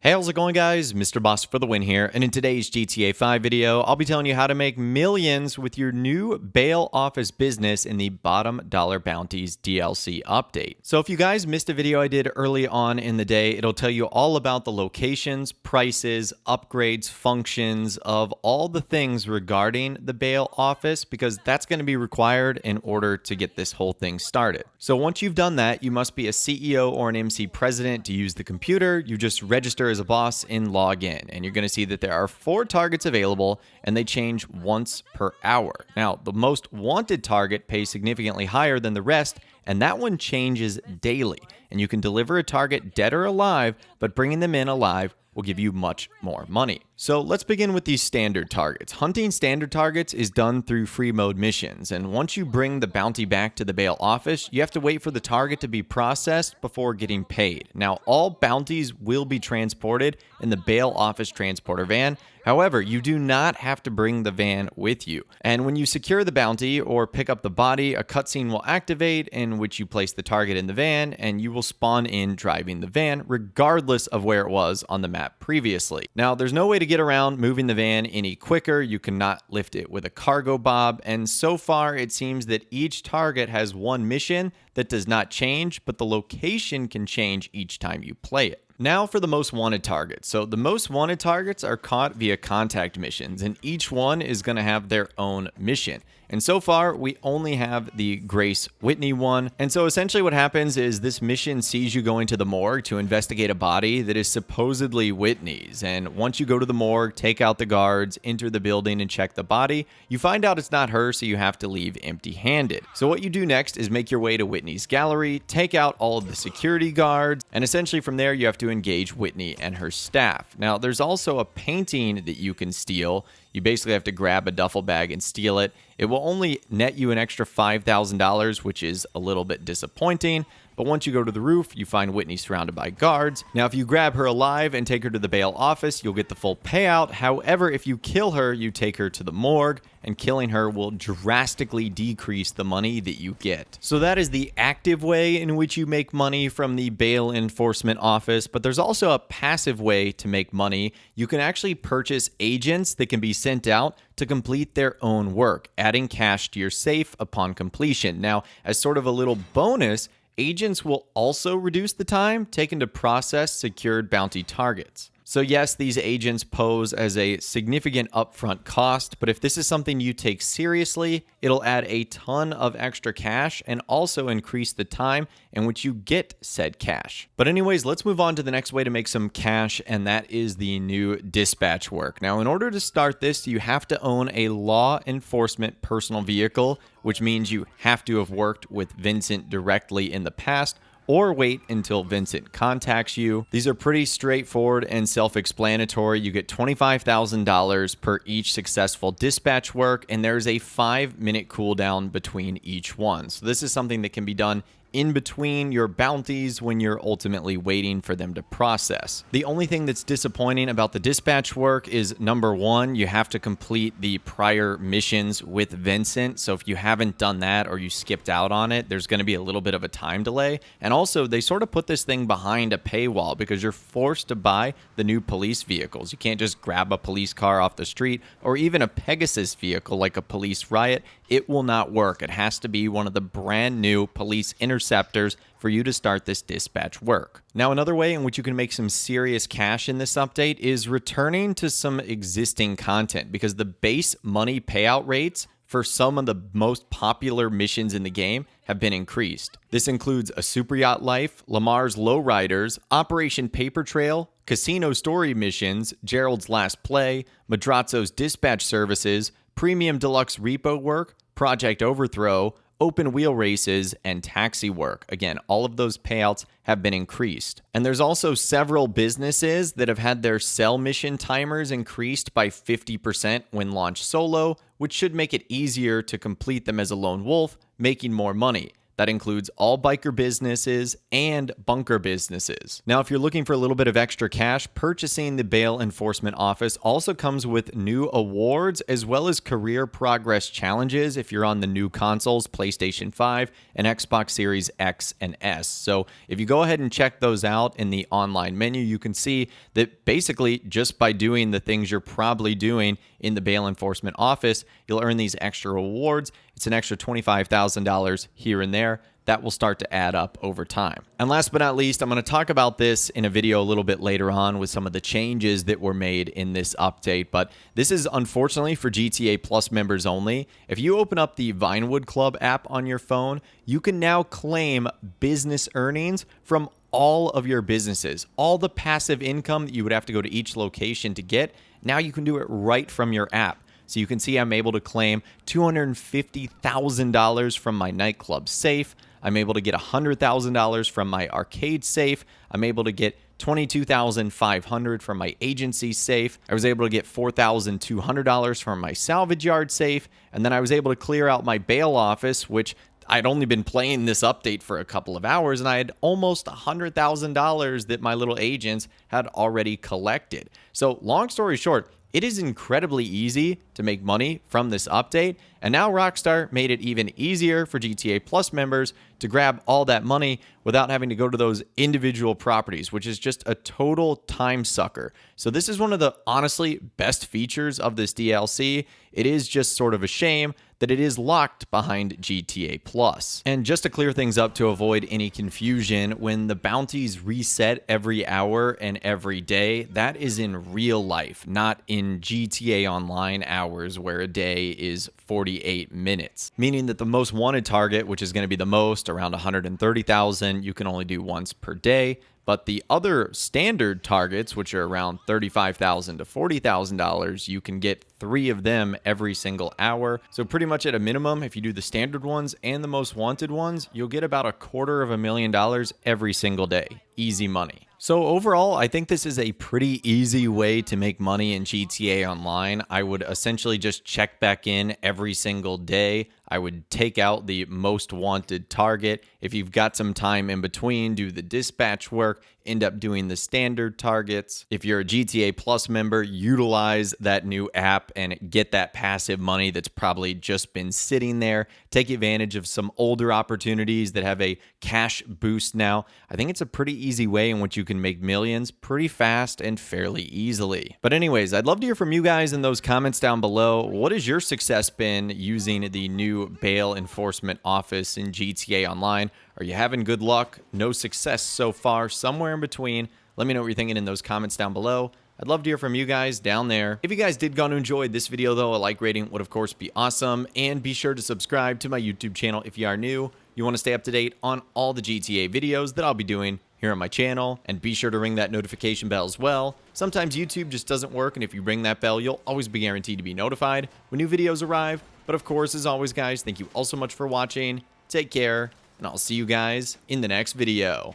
Hey, how's it going, guys? Mr. Boss for the win here, and in today's GTA 5 video, I'll be telling you how to make millions with your new bail office business in the Bottom Dollar Bounties DLC update. So if you guys missed a video I did early on in the day, it'll tell you all about the locations, prices, upgrades, functions of all the things regarding the bail office, because that's going to be required in order to get this whole thing started. So once you've done that, you must be a CEO or an MC president to use the computer. You just register as a boss and log in, and you're going to see that there are 4 targets available and they change once per hour. Now, the most wanted target pays significantly higher than the rest, and that one changes daily, and you can deliver a target dead or alive, but bringing them in alive will give you much more money. So let's begin with these standard targets. Hunting standard targets is done through free mode missions, and once you bring the bounty back to the bail office, you have to wait for the target to be processed before getting paid. Now, all bounties will be transported in the bail office transporter van. However, you do not have to bring the van with you. And when you secure the bounty or pick up the body, a cutscene will activate in which you place the target in the van, and you will spawn in driving the van regardless of where it was on the map previously. Now, there's no way to get around moving the van any quicker. You cannot lift it with a cargo bob, and so far it seems that each target has one mission that does not change, but the location can change each time you play it. Now for the most wanted targets. So the most wanted targets are caught via contact missions, and each one is going to have their own mission. And so far, we only have the Grace Whitney one. And so essentially what happens is this mission sees you going to the morgue to investigate a body that is supposedly Whitney's. And once you go to the morgue, take out the guards, enter the building and check the body, you find out it's not her, so you have to leave empty-handed. So what you do next is make your way to Whitney's gallery, take out all of the security guards, and essentially from there you have to engage Whitney and her staff. Now, there's also a painting that you can steal. You basically have to grab a duffel bag and steal it. It will only net you an extra $5,000, which is a little bit disappointing. But once you go to the roof, you find Whitney surrounded by guards. Now, if you grab her alive and take her to the bail office, you'll get the full payout. However, if you kill her, you take her to the morgue, and killing her will drastically decrease the money that you get. So that is the active way in which you make money from the bail enforcement office, but there's also a passive way to make money. You can actually purchase agents that can be sent out to complete their own work, adding cash to your safe upon completion. Now, as sort of a little bonus, agents will also reduce the time taken to process secured bounty targets. So yes, these agents pose as a significant upfront cost, but if this is something you take seriously, it'll add a ton of extra cash and also increase the time in which you get said cash. But anyways, let's move on to the next way to make some cash, and that is the new dispatch work. Now, in order to start this, you have to own a law enforcement personal vehicle, which means you have to have worked with Vincent directly in the past, or wait until Vincent contacts you. These are pretty straightforward and self-explanatory. You get $25,000 per each successful dispatch work, and there's a 5-minute cooldown between each one. So this is something that can be done in between your bounties when you're ultimately waiting for them to process. The only thing that's disappointing about the dispatch work is, number one, you have to complete the prior missions with Vincent. So if you haven't done that or you skipped out on it, there's going to be a little bit of a time delay. And also, they sort of put this thing behind a paywall because you're forced to buy the new police vehicles. You can't just grab a police car off the street or even a Pegasus vehicle like a police riot. It will not work. It has to be one of the brand new police interceptors for you to start this dispatch work. Now, another way in which you can make some serious cash in this update is returning to some existing content, because the base money payout rates for some of the most popular missions in the game have been increased. This includes a Super Yacht Life, Lamar's Lowriders, Operation Paper Trail, Casino Story missions, Gerald's Last Play, Madrazzo's Dispatch Services, Premium Deluxe Repo work, Project Overthrow, open wheel races, and taxi work. Again, all of those payouts have been increased. And there's also several businesses that have had their sell mission timers increased by 50% when launched solo, which should make it easier to complete them as a lone wolf, making more money. That includes all biker businesses and bunker businesses. Now, if you're looking for a little bit of extra cash, purchasing the Bail Enforcement Office also comes with new awards as well as career progress challenges if you're on the new consoles, PlayStation 5 and Xbox Series X and S. So if you go ahead and check those out in the online menu, you can see that basically just by doing the things you're probably doing in the Bail Enforcement Office, you'll earn these extra awards. It's an extra $25,000 here and there. That will start to add up over time. And last but not least, I'm going to talk about this in a video a little bit later on with some of the changes that were made in this update. But this is unfortunately for GTA Plus members only. If you open up the Vinewood Club app on your phone, you can now claim business earnings from all of your businesses. All the passive income that you would have to go to each location to get, now you can do it right from your app. So you can see I'm able to claim $250,000 from my nightclub safe. I'm able to get $100,000 from my arcade safe. I'm able to get $22,500 from my agency safe. I was able to get $4,200 from my salvage yard safe. And then I was able to clear out my bail office, which I'd only been playing this update for a couple of hours, and I had almost $100,000 that my little agents had already collected. So long story short, it is incredibly easy to make money from this update, and now Rockstar made it even easier for GTA Plus members to grab all that money without having to go to those individual properties, which is just a total time sucker. So this is one of the honestly best features of this DLC. It is just sort of a shame that it is locked behind GTA Plus. And just to clear things up to avoid any confusion, when the bounties reset every hour and every day, that is in real life, not in GTA Online hours where a day is 48 minutes. Meaning that the most wanted target, which is going to be the most, around 130,000, you can only do once per day. But the other standard targets, which are around $35,000 to $40,000, you can get 3 of them every single hour. So pretty much at a minimum, if you do the standard ones and the most wanted ones, you'll get about $250,000 every single day. Easy money. So overall, I think this is a pretty easy way to make money in GTA Online. I would essentially just check back in every single day. I would take out the most wanted target. If you've got some time in between, do the dispatch work, end up doing the standard targets. If you're a GTA Plus member, utilize that new app and get that passive money that's probably just been sitting there. Take advantage of some older opportunities that have a cash boost now. I think it's a pretty easy way in which you can make millions pretty fast and fairly easily. But anyways, I'd love to hear from you guys in those comments down below. What has your success been using the new Bail Enforcement Office in GTA Online? Are you having good luck? No success so far? Somewhere in between? Let me know what you're thinking in those comments down below. I'd love to hear from you guys down there. If you guys did go to enjoy this video though, a like rating would of course be awesome. And be sure to subscribe to my YouTube channel if you are new. You want to stay up to date on all the GTA videos that I'll be doing here on my channel. And be sure to ring that notification bell as well. Sometimes YouTube just doesn't work, and if you ring that bell, you'll always be guaranteed to be notified when new videos arrive. But of course, as always guys, thank you all so much for watching. Take care, and I'll see you guys in the next video.